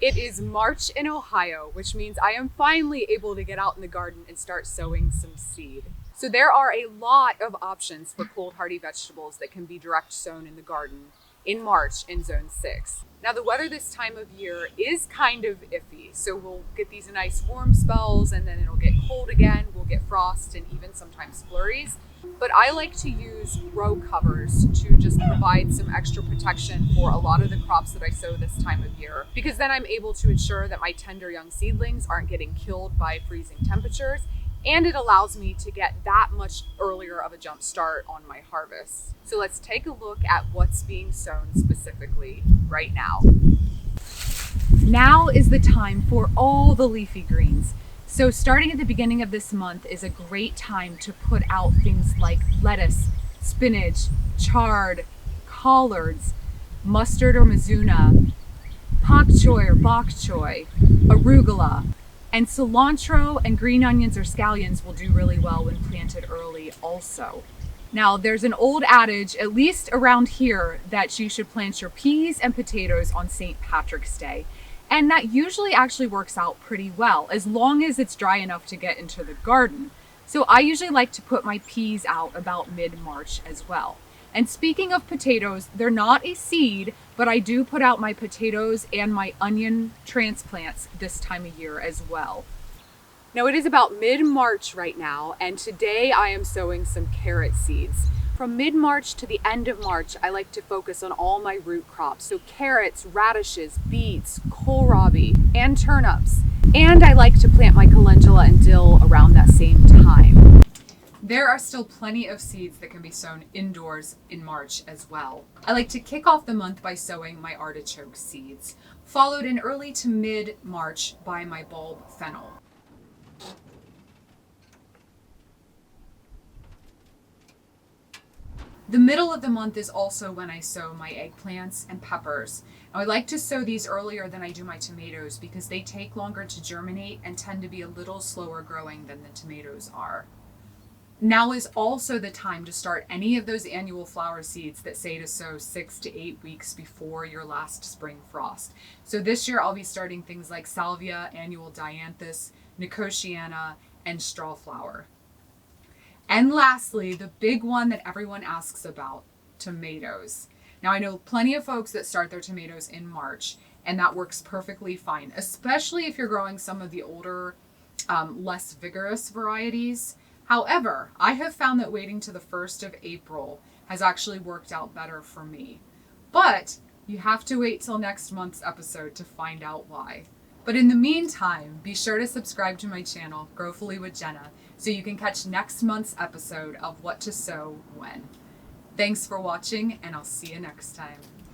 It is March in Ohio, which means I am finally able to get out in the garden and start sowing some seed. So there are a lot of options for cold hardy vegetables that can be direct sown in the garden in March in Zone 6. Now the weather this time of year is kind of iffy, so we'll get these nice warm spells and then it'll get cold again, we'll get frost and even sometimes flurries. But I like to use row covers to just provide some extra protection for a lot of the crops that I sow this time of year, because then I'm able to ensure that my tender young seedlings aren't getting killed by freezing temperatures, and it allows me to get that much earlier of a jump start on my harvest. So let's take a look at what's being sown specifically right now. Now is the time for all the leafy greens. So starting at the beginning of this month is a great time to put out things like lettuce, spinach, chard, collards, mustard or mizuna, pak choy or bok choy, arugula, and cilantro and green onions or scallions will do really well when planted early also. Now there's an old adage, at least around here, that you should plant your peas and potatoes on St. Patrick's Day. And that usually actually works out pretty well, as long as it's dry enough to get into the garden. So I usually like to put my peas out about mid-March as well. And speaking of potatoes, they're not a seed, but I do put out my potatoes and my onion transplants this time of year as well. Now it is about mid-March right now, and today I am sowing some carrot seeds. From mid-March to the end of March, I like to focus on all my root crops. So carrots, radishes, beets, kohlrabi, and turnips. And I like to plant my calendula and dill around that same time. There are still plenty of seeds that can be sown indoors in March as well. I like to kick off the month by sowing my artichoke seeds, followed in early to mid-March by my bulb fennel. The middle of the month is also when I sow my eggplants and peppers. Now I like to sow these earlier than I do my tomatoes because they take longer to germinate and tend to be a little slower growing than the tomatoes are. Now is also the time to start any of those annual flower seeds that say to sow 6 to 8 weeks before your last spring frost. So this year I'll be starting things like salvia, annual dianthus, nicotiana, and strawflower. And lastly, the big one that everyone asks about, tomatoes. Now I know plenty of folks that start their tomatoes in March, and that works perfectly fine, especially if you're growing some of the older, less vigorous varieties. However, I have found that waiting to the 1st of April has actually worked out better for me. But you have to wait till next month's episode to find out why. But in the meantime, be sure to subscribe to my channel, Growfully with Jenna, so you can catch next month's episode of What to Sow When. Thanks for watching, and I'll see you next time.